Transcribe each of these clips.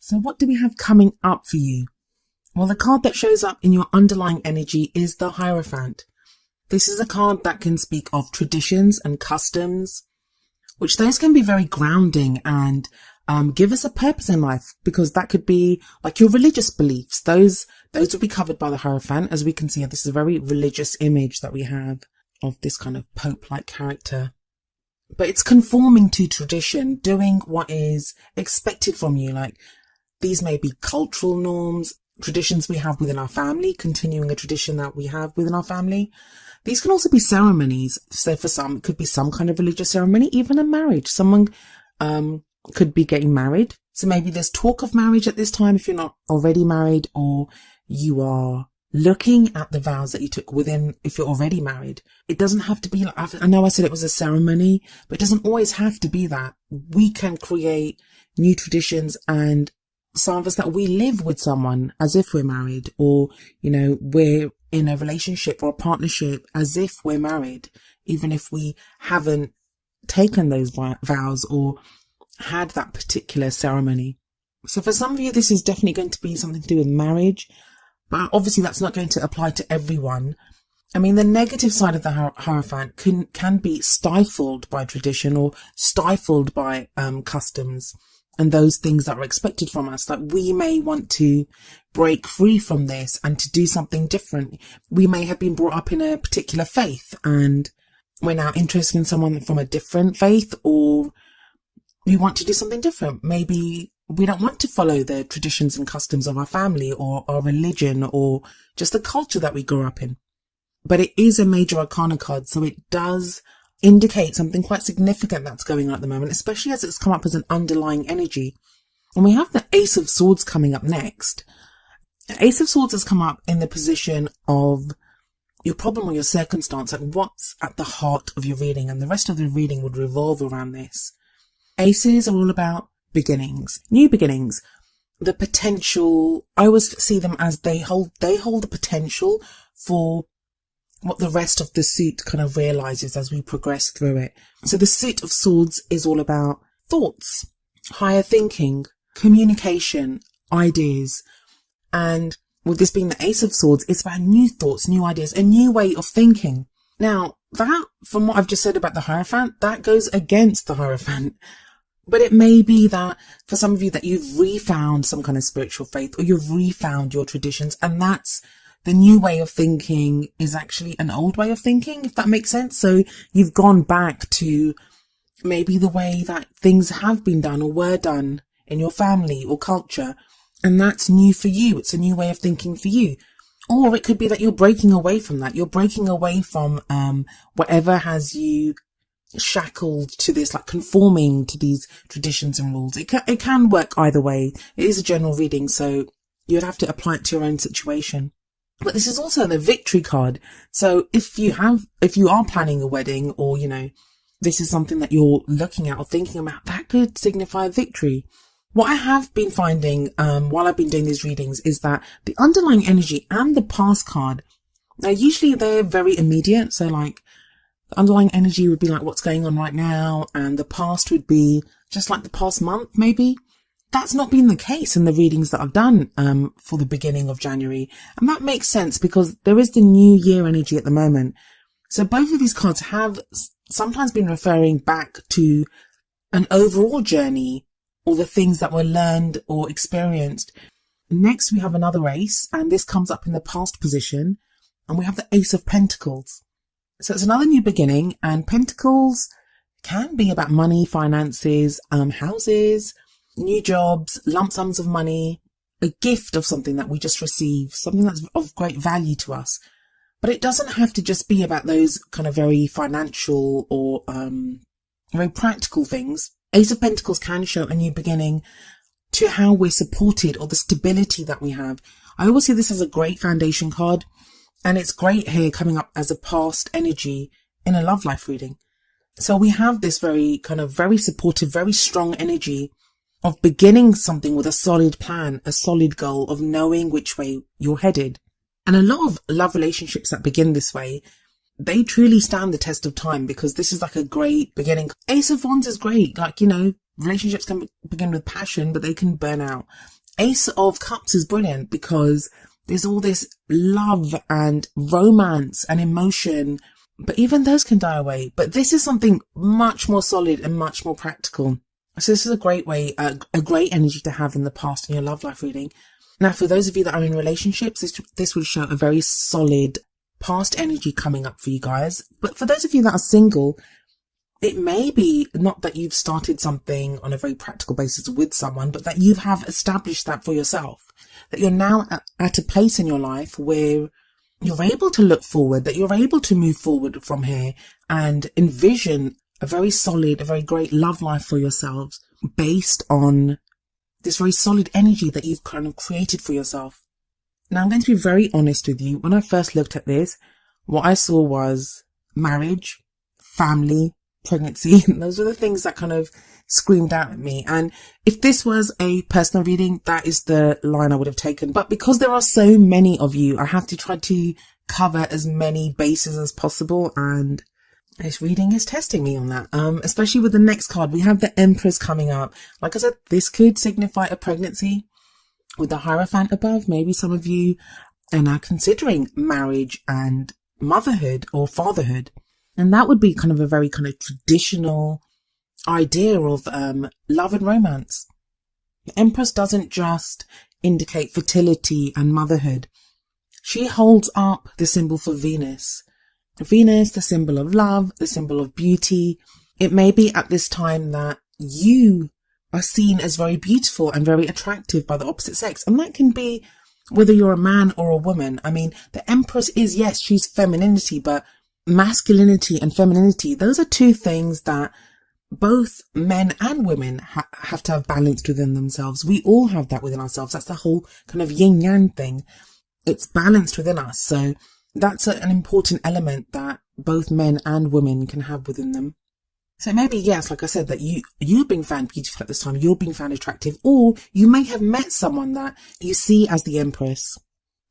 So what do we have coming up for you? Well, the card that shows up in your underlying energy is the Hierophant. This is a card that can speak of traditions and customs, which those can be very grounding and give us a purpose in life, because that could be like your religious beliefs. Those will be covered by the Hierophant. As we can see, this is a very religious image that we have of this kind of Pope-like character. But it's conforming to tradition, doing what is expected from you. Like, these may be cultural norms, traditions we have within our family, continuing a tradition that we have within our family. These can also be ceremonies. So for some, it could be some kind of religious ceremony, even a marriage. Someone could be getting married. So maybe there's talk of marriage at this time if you're not already married, or you are looking at the vows that you took within if you're already married. It doesn't have to be like, I know I said it was a ceremony, but it doesn't always have to be that. We can create new traditions, and some of us that we live with someone as if we're married, or, you know, we're in a relationship or a partnership as if we're married, even if we haven't taken those vows or had that particular ceremony. So for some of you, this is definitely going to be something to do with marriage, but obviously that's not going to apply to everyone. I mean, the negative side of the Hierophant can be stifled by tradition or stifled by customs and those things that are expected from us. Like, we may want to break free from this and to do something different. We may have been brought up in a particular faith and we're now interested in someone from a different faith, or we want to do something different. Maybe we don't want to follow the traditions and customs of our family or our religion or just the culture that we grew up in. But it is a major arcana card, so it does indicate something quite significant that's going on at the moment, especially as it's come up as an underlying energy. And we have the Ace of Swords coming up next. The Ace of Swords has come up in the position of your problem or your circumstance, like what's at the heart of your reading, and the rest of the reading would revolve around this. Aces are all about beginnings, new beginnings, the potential. I always see them as they hold the potential for what the rest of the suit kind of realizes as we progress through it. So the Suit of Swords is all about thoughts, higher thinking, communication, ideas. And with this being the Ace of Swords, it's about new thoughts, new ideas, a new way of thinking. Now, that, from what I've just said about the Hierophant, that goes against the Hierophant. But it may be that for some of you that you've refound some kind of spiritual faith, or you've refound your traditions, and that's the new way of thinking is actually an old way of thinking, if that makes sense. So you've gone back to maybe the way that things have been done or were done in your family or culture, and that's new for you. It's a new way of thinking for you. Or it could be that you're breaking away from that. You're breaking away from whatever has you shackled to this, like conforming to these traditions and rules. It can work either way. It is a general reading, so you'd have to apply it to your own situation. But this is also the Victory card. So if you are planning a wedding, or, you know, this is something that you're looking at or thinking about, that could signify victory. What I have been finding while I've been doing these readings is that the underlying energy and the past card, now usually they're very immediate. So like the underlying energy would be like what's going on right now, and the past would be just like the past month maybe. That's not been the case in the readings that I've done for the beginning of January. And that makes sense because there is the new year energy at the moment. So both of these cards have sometimes been referring back to an overall journey or the things that were learned or experienced. Next, we have another ace, and this comes up in the past position. And we have the Ace of Pentacles. So it's another new beginning, and Pentacles can be about money, finances, houses, new jobs, lump sums of money, a gift of something that we just received, something that's of great value to us. But it doesn't have to just be about those kind of very financial or very practical things. Ace of Pentacles can show a new beginning to how we're supported or the stability that we have. I always see this as a great foundation card, and it's great here coming up as a past energy in a love life reading. So we have this very kind of very supportive, very strong energy of beginning something with a solid plan, a solid goal of knowing which way you're headed. And a lot of love relationships that begin this way, they truly stand the test of time, because this is like a great beginning. Ace of Wands is great. Like, relationships can begin with passion, but they can burn out. Ace of Cups is brilliant because there's all this love and romance and emotion, but even those can die away. But this is something much more solid and much more practical. So this is a great way, a great energy to have in the past in your love life reading. Now, for those of you that are in relationships, this will show a very solid past energy coming up for you guys. But for those of you that are single, it may be not that you've started something on a very practical basis with someone, but that you have established that for yourself, that you're now at a place in your life where you're able to look forward, that you're able to move forward from here and envision a very solid, a very great love life for yourselves based on this very solid energy that you've kind of created for yourself. Now, I'm going to be very honest with you. When I first looked at this, what I saw was marriage, family, pregnancy. Those are the things that kind of screamed out at me. And if this was a personal reading, that is the line I would have taken. But because there are so many of you, I have to try to cover as many bases as possible. And this reading is testing me on that. Especially with the next card, we have the Empress coming up. Like I said, this could signify a pregnancy with the Hierophant above. Maybe some of you are now considering marriage and motherhood or fatherhood. And that would be kind of a very kind of traditional idea of love and romance. The Empress doesn't just indicate fertility and motherhood. She holds up the symbol for Venus. Venus, the symbol of love, the symbol of beauty. It may be at this time that you are seen as very beautiful and very attractive by the opposite sex. And that can be whether you're a man or a woman. I mean, the Empress is, yes, she's femininity, but masculinity and femininity, those are two things that both men and women have to have balanced within themselves. We all have that within ourselves. That's the whole kind of yin yang thing. It's balanced within us. So that's an important element that both men and women can have within them. So maybe, yes, like I said, that you're being found beautiful at this time, you're being found attractive, or you may have met someone that you see as the Empress.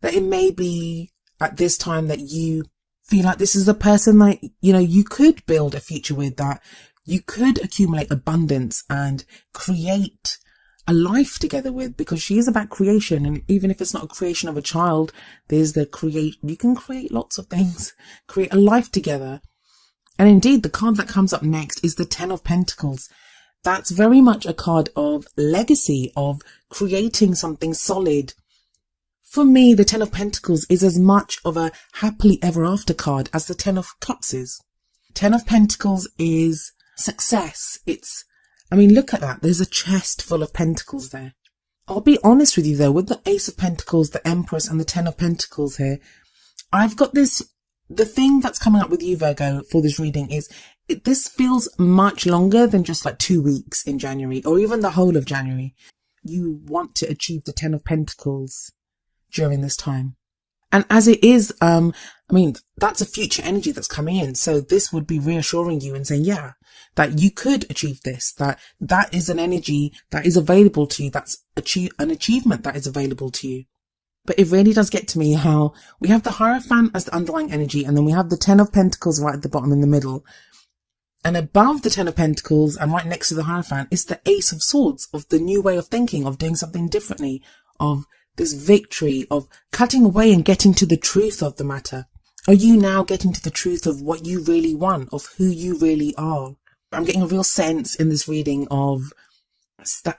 That it may be at this time that you feel like this is a person that, you could build a future with, that you could accumulate abundance and create a life together with, because she is about creation. And even if it's not a creation of a child, there's you can create lots of things, create a life together. And indeed, the card that comes up next is the Ten of Pentacles. That's very much a card of legacy, of creating something solid. For me, the Ten of Pentacles is as much of a happily ever after card as the Ten of Cups is. Ten of Pentacles is success. Look at that. There's a chest full of pentacles there. I'll be honest with you though, with the Ace of Pentacles, the Empress and the Ten of Pentacles here, I've got the thing that's coming up with you, Virgo, for this reading is this feels much longer than just like 2 weeks in January or even the whole of January. You want to achieve the Ten of Pentacles during this time. And as it is, that's a future energy that's coming in. So this would be reassuring you and saying, yeah, that you could achieve this, that is an energy that is available to you. That's an achievement that is available to you. But it really does get to me how we have the Hierophant as the underlying energy, and then we have the Ten of Pentacles right at the bottom in the middle. And above the Ten of Pentacles and right next to the Hierophant is the Ace of Swords, of the new way of thinking, of doing something differently, of this victory, of cutting away and getting to the truth of the matter. Are you now getting to the truth of what you really want, of who you really are? I'm getting a real sense in this reading of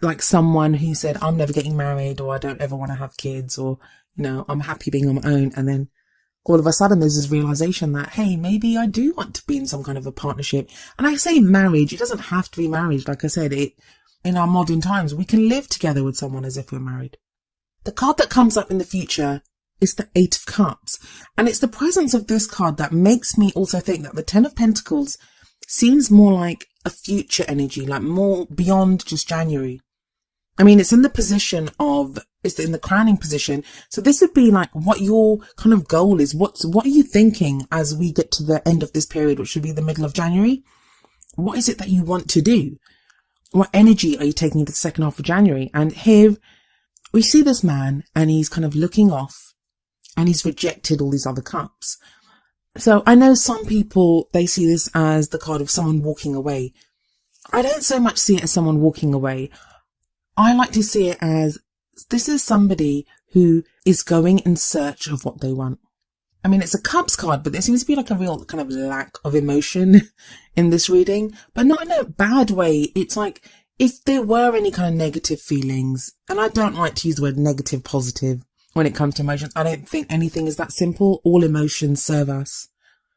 like someone who said, I'm never getting married, or I don't ever want to have kids, or, I'm happy being on my own. And then all of a sudden there's this realization that, hey, maybe I do want to be in some kind of a partnership. And I say marriage, it doesn't have to be marriage. Like I said, in our modern times, we can live together with someone as if we're married. The card that comes up in the future is the Eight of Cups. And it's the presence of this card that makes me also think that the Ten of Pentacles seems more like a future energy, like more beyond just January. It's in the position it's in the crowning position. So this would be like what your kind of goal is. What are you thinking as we get to the end of this period, which should be the middle of January? What is it that you want to do? What energy are you taking into the second half of January? And here we see this man and he's kind of looking off and he's rejected all these other cups. So I know some people, they see this as the card of someone walking away. I don't so much see it as someone walking away. I like to see it as this is somebody who is going in search of what they want. I mean, it's a cups card, but there seems to be like a real kind of lack of emotion in this reading, but not in a bad way. It's like if there were any kind of negative feelings, and I don't like to use the word negative, positive when it comes to emotions. I don't think anything is that simple. All emotions serve us.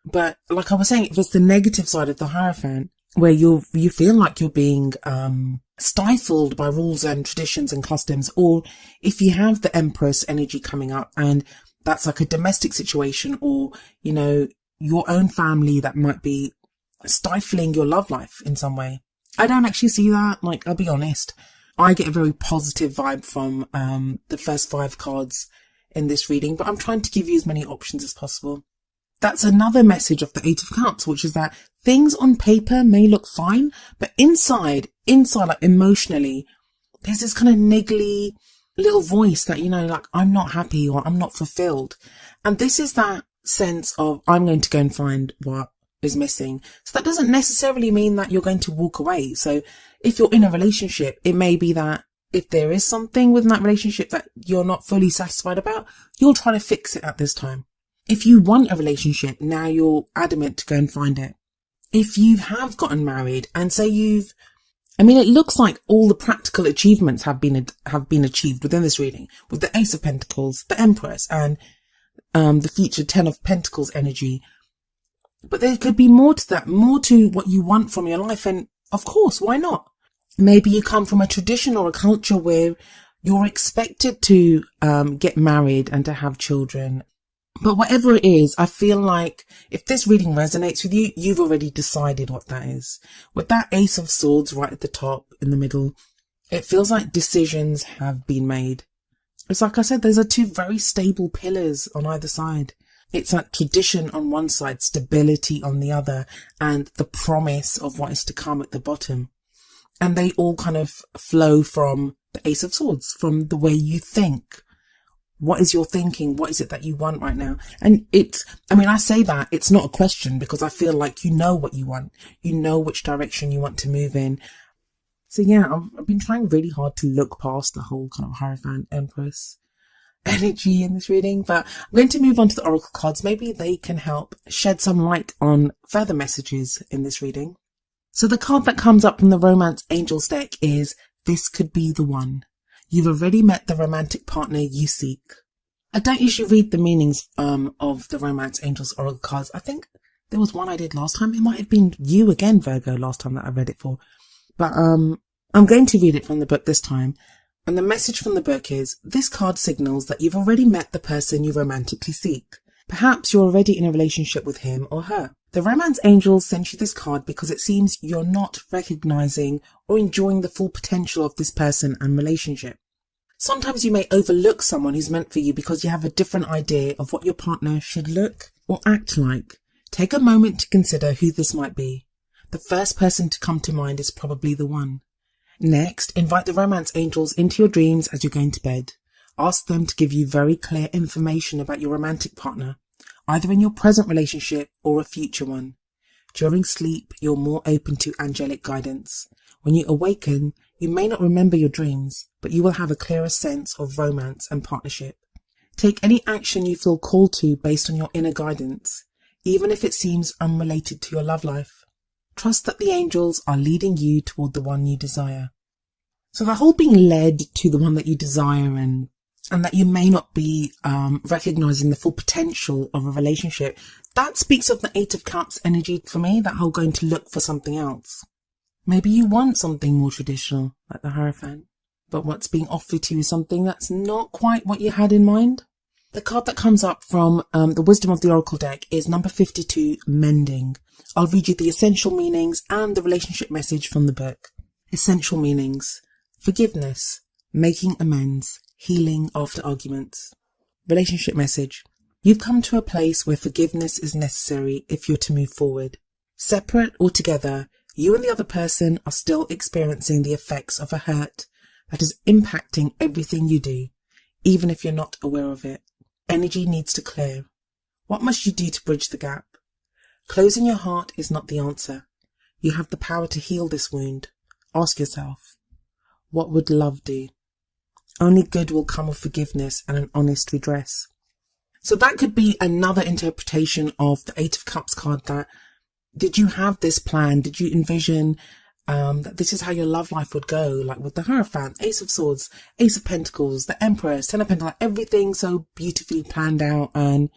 But like I was saying, if it's the negative side of the Hierophant, where you feel like you're being stifled by rules and traditions and customs, or if you have the Empress energy coming up and that's like a domestic situation, or, you know, your own family that might be stifling your love life in some way. I don't actually see that. Like, I'll be honest. I get a very positive vibe from the first 5 cards in this reading, but I'm trying to give you as many options as possible. That's another message of the 8 of Cups, which is that things on paper may look fine, but inside, like emotionally, there's this kind of niggly little voice that, you know, like, I'm not happy or I'm not fulfilled. And this is that sense of, I'm going to go and find what is missing. So that doesn't necessarily mean that you're going to walk away. So if you're in a relationship, it may be that if there is something within that relationship that you're not fully satisfied about, you'll try to fix it at this time. If you want a relationship, now you're adamant to go and find it. If you have gotten married and say it looks like all the practical achievements have been achieved within this reading with the Ace of Pentacles, the Empress, and the future 10 of Pentacles energy. But there could be more to that, more to what you want from your life. And of course, why not? Maybe you come from a tradition or a culture where you're expected to get married and to have children. But whatever it is, I feel like if this reading resonates with you, you've already decided what that is. With that Ace of Swords right at the top in the middle, it feels like decisions have been made. It's like I said, those are 2 very stable pillars on either side. It's like tradition on one side, stability on the other, and the promise of what is to come at the bottom. And they all kind of flow from the Ace of Swords, from the way you think. What is your thinking? What is it that you want right now? And I say that it's not a question because I feel like you know what you want. You know which direction you want to move in. So yeah, I've been trying really hard to look past the whole kind of Hierophant Empress energy in this reading, but I'm going to move on to the Oracle cards. Maybe they can help shed some light on further messages in this reading. So the card that comes up from the Romance Angels deck is This Could Be the One. You've already met the romantic partner you seek. I don't usually read the meanings of the Romance Angels Oracle cards. I think there was one I did last time. It might have been you again, Virgo, last time that I read it for. But I'm going to read it from the book this time. And the message from the book is, this card signals that you've already met the person you romantically seek. Perhaps you're already in a relationship with him or her. The Romance Angels sent you this card because it seems you're not recognizing or enjoying the full potential of this person and relationship. Sometimes you may overlook someone who's meant for you because you have a different idea of what your partner should look or act like. Take a moment to consider who this might be. The first person to come to mind is probably the one. Next, invite the Romance Angels into your dreams as you're going to bed. Ask them to give you very clear information about your romantic partner, either in your present relationship or a future one. During sleep, you're more open to angelic guidance. When you awaken, you may not remember your dreams, but you will have a clearer sense of romance and partnership. Take any action you feel called to based on your inner guidance, even if it seems unrelated to your love life. Trust that the angels are leading you toward the one you desire. So the whole being led to the one that you desire and that you may not be recognizing the full potential of a relationship, that speaks of the 8 of Cups energy for me, that whole going to look for something else. Maybe you want something more traditional, like the Hierophant, but what's being offered to you is something that's not quite what you had in mind. The card that comes up from the Wisdom of the Oracle deck is number 52, Mending. I'll read you the essential meanings and the relationship message from the book. Essential meanings: forgiveness, making amends, healing after arguments. Relationship message: you've come to a place where forgiveness is necessary if you're to move forward. Separate or together, you and the other person are still experiencing the effects of a hurt that is impacting everything you do, even if you're not aware of it. Energy needs to clear. What must you do to bridge the gap? Closing your heart is not the answer. You have the power to heal this wound. Ask yourself, what would love do? Only good will come of forgiveness and an honest redress. So that could be another interpretation of the Eight of Cups card. That did you have this plan? Did you envision that this is how your love life would go? Like with the Hierophant, Ace of Swords, Ace of Pentacles, the Empress, Ten of Pentacles, everything so beautifully planned out, and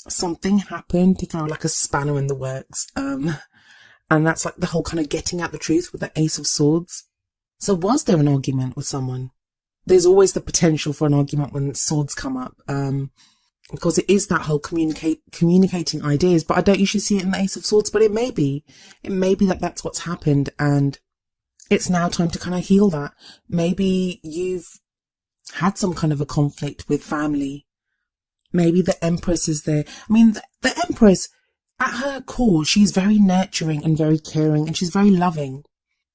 something happened to throw like a spanner in the works. And that's like the whole kind of getting at the truth with the Ace of Swords. So was there an argument with someone? There's always the potential for an argument when swords come up. Because it is that whole communicating ideas, but I don't usually see it in the Ace of Swords, but it may be that that's what's happened, and it's now time to kind of heal that. Maybe you've had some kind of a conflict with family. Maybe the Empress is there. I mean, the Empress, at her core, she's very nurturing and very caring, and she's very loving.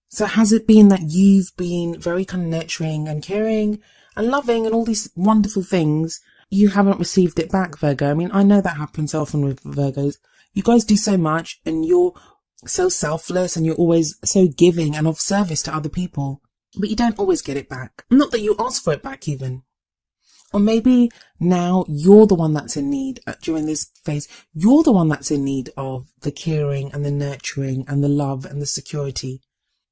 So has it been that you've been very kind of nurturing and caring and loving and all these wonderful things? You haven't received it back, Virgo. I mean, I know that happens often with Virgos. You guys do so much and you're so selfless and you're always so giving and of service to other people, but you don't always get it back. Not that you ask for it back even. Or maybe now you're the one that's in need during this phase. You're the one that's in need of the caring and the nurturing and the love and the security.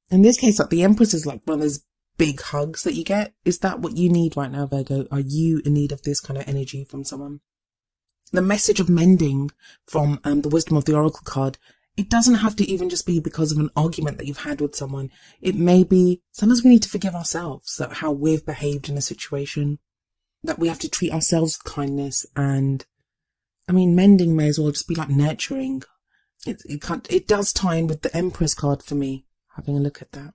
In this case, like the Empress is like one of those big hugs that you get. Is that what you need right now, Virgo? Are you in need of this kind of energy from someone? The message of mending from the Wisdom of the Oracle card, it doesn't have to even just be because of an argument that you've had with someone. It may be sometimes we need to forgive ourselves, that how we've behaved in a situation, that we have to treat ourselves with kindness. And I mean, mending may as well just be like nurturing. It does tie in with the Empress card for me, having a look at that.